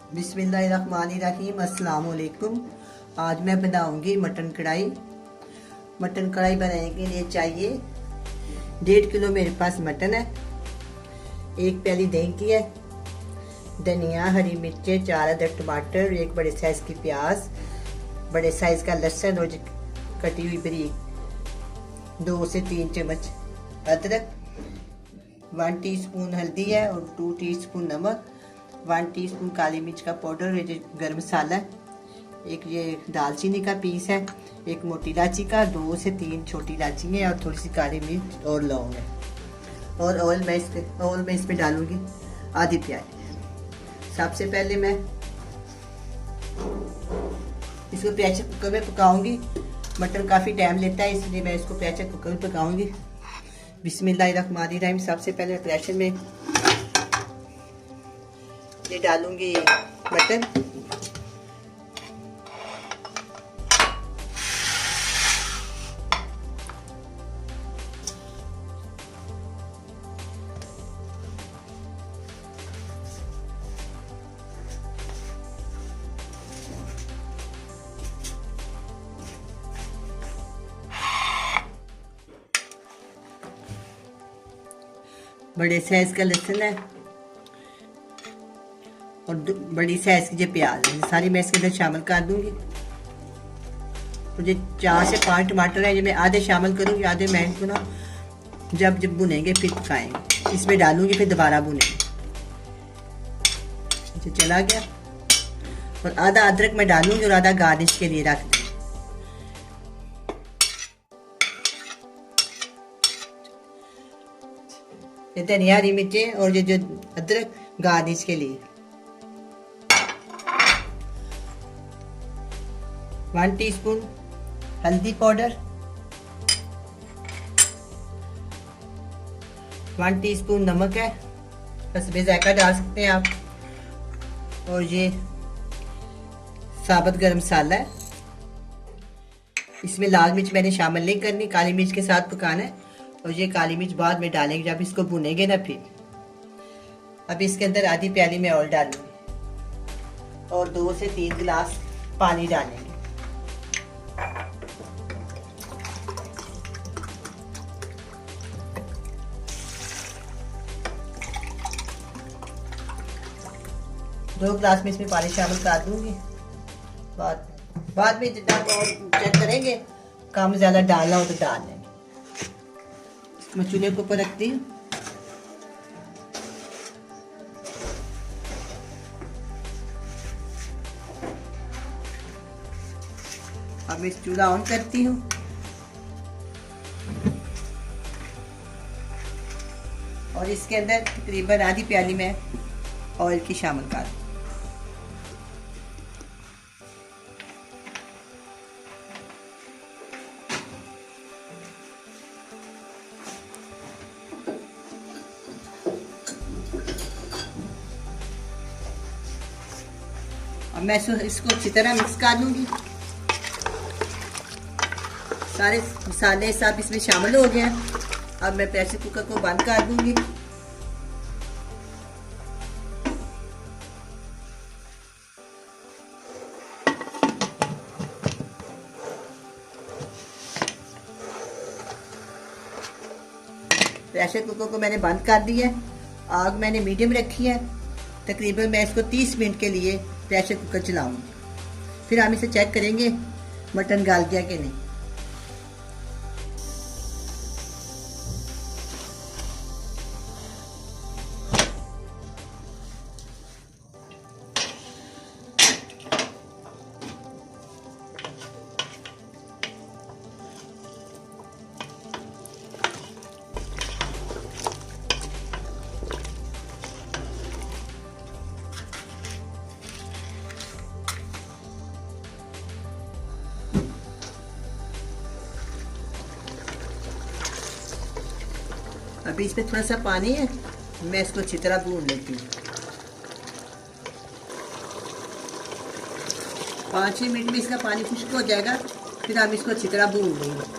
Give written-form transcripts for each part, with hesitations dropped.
बिस्मिल्लाहिर्रहमानिर्रहीम। अस्सलाम वालेकुम। आज मैं बनाऊंगी मटन कढ़ाई। मटन कढ़ाई बनाने के लिए चाहिए 1.5 किलो मेरे पास मटन है, 1 प्याली दही की है, धनिया, हरी मिर्चें, 4 अदर टमाटर, 1 बड़े साइज की प्याज, बड़े साइज का लहसुन और कटी हुई बारीक 2 से 3 चम्मच अदरक, 1 टीस्पून हल्दी है और 2 टीस्पून नमक, 1 टीस्पून काली मिर्च का पाउडर, ये गरम मसाला है, एक ये दालचीनी का पीस है, एक मोटी इलायची का, 2 से 3 छोटी इलायची है और थोड़ी सी काली मिर्च और लौंग है। और ऑयल मैं इसमें डालूंगी आधी प्याली। सबसे पहले मैं इसको प्रेशर कुकर में पकाऊंगी। मटन काफ़ी टाइम लेता है, इसलिए मैं इसको प्रेशर कुकर में पकाऊंगी। बिस्मिल्लाहिर्रहमानिर्रहीम। सबसे पहले प्रेशर में ये डालूंगी मटन, बड़े साइज का लहसुन है और बड़ी साइज की जो प्याज है, सारी मैं इसके अंदर शामिल कर दूंगी। मुझे 4 से 5 टमाटर है, ये मैं आधे शामिल करूंगी, आधे मैं इसको ना जब भुनेंगे फिर पकाएंगे। इसमें डालूंगी फिर दोबारा भुनेंगे। चला गया। और आधा अदरक मैं डालूंगी और आधा गार्निश के लिए रख दूंगी। धनिया, हरी मिर्चें और ये जो अदरक गार्निश के लिए। 1 टीस्पून हल्दी पाउडर, 1 टीस्पून नमक है, बस जायका डाल सकते हैं आप। और ये साबुत गरम मसाला है। इसमें लाल मिर्च मैंने शामिल नहीं करनी, काली मिर्च के साथ पकाना है। और ये काली मिर्च बाद में डालेंगे जब इसको भुनेंगे ना फिर। अब इसके अंदर आधी प्याली में ऑयल डालूंगी और 2 से 3 गिलास पानी डालेंगे। दो गिलास में इसमें पानी शामिल कर दूंगी। बाद में जितना चेक करेंगे, कम ज्यादा डालना हो तो डाल लेंगे। मैं चूल्हे के ऊपर रखती हूँ। अब इस चूल्हा ऑन करती हूँ और इसके अंदर तकरीबन आधी प्याली में ऑयल की शामिल कर दूँ। अब मैं इसको अच्छी तरह मिक्स कर दूंगी। सारे मसाले सब इसमें शामिल हो गए हैं। अब मैं प्रेशर कुकर को बंद कर दूंगी। प्रेशर कुकर को मैंने बंद कर दिया है। आग मैंने मीडियम रखी है। तकरीबन मैं इसको 30 मिनट के लिए प्रेशर कुकर चलाऊंगी। फिर हम इसे चेक करेंगे मटन गल गया कि नहीं। अभी इसमें थोड़ा सा पानी है, मैं इसको अच्छी तरह भून लेती हूँ। 5-6 मिनट में इसका पानी खुश्क हो जाएगा, फिर हम इसको अच्छी तरह भून लेंगे।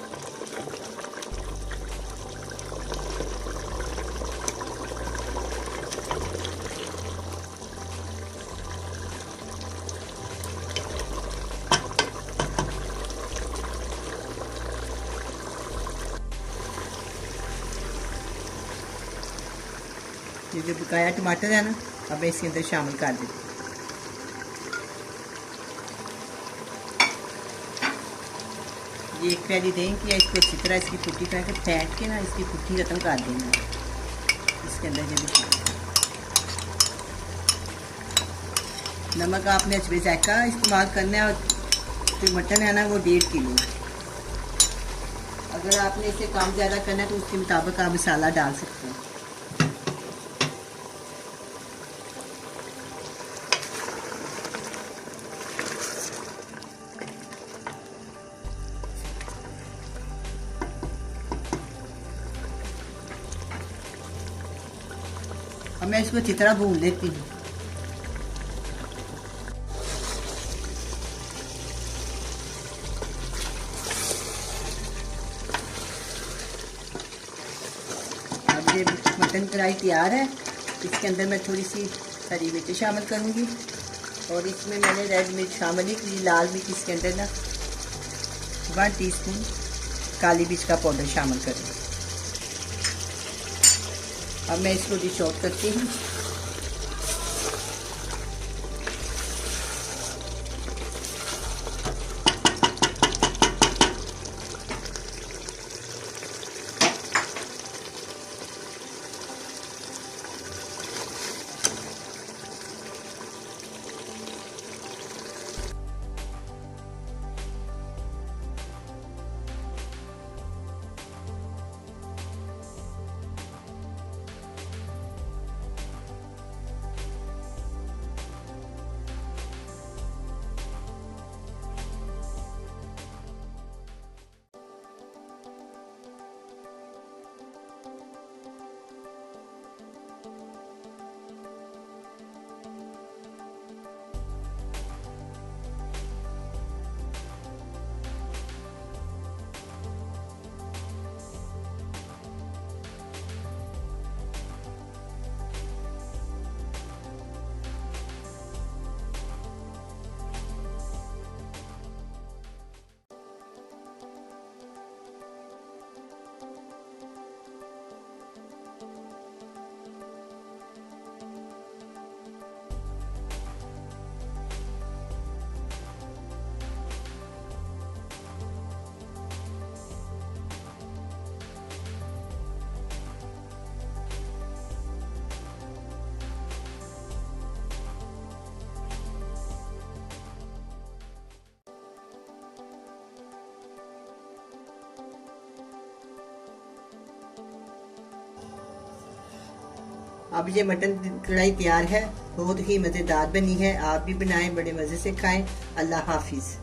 ये जो पकाया टमाटर है ना, अब मैं इसके अंदर शामिल कर देती हूँ। ये एक प्याली दें कि इसको अच्छी तरह इसकी पुट्टी करके फेंट के ना इसकी पुट्टी खत्म कर देना इसके अंदर। ये भी नमक आपने अच्छे जायका इस्तेमाल करना है। और जो मटन है ना वो 1.5 किलो। अगर आपने इसे कम ज़्यादा करना है तो उसके मुताबिक आप मसाला डाल सकते हैं। अब मैं इसको अच्छी तरह भून लेती हूँ। अब ये मटन कढ़ाई तैयार है। इसके अंदर मैं थोड़ी सी हरी मिर्च शामिल करूँगी और इसमें मैंने रेड मिर्च शामिल की, लाल मिर्च इसके अंदर ना 1 टीस्पून काली मिर्च का पाउडर शामिल करूँगी। अब मैं इसको डिश आउट करती हूँ। अब ये मटन कढ़ाई तैयार है, बहुत ही मज़ेदार बनी है। आप भी बनाएं, बड़े मज़े से खाएं। अल्लाह हाफिज़।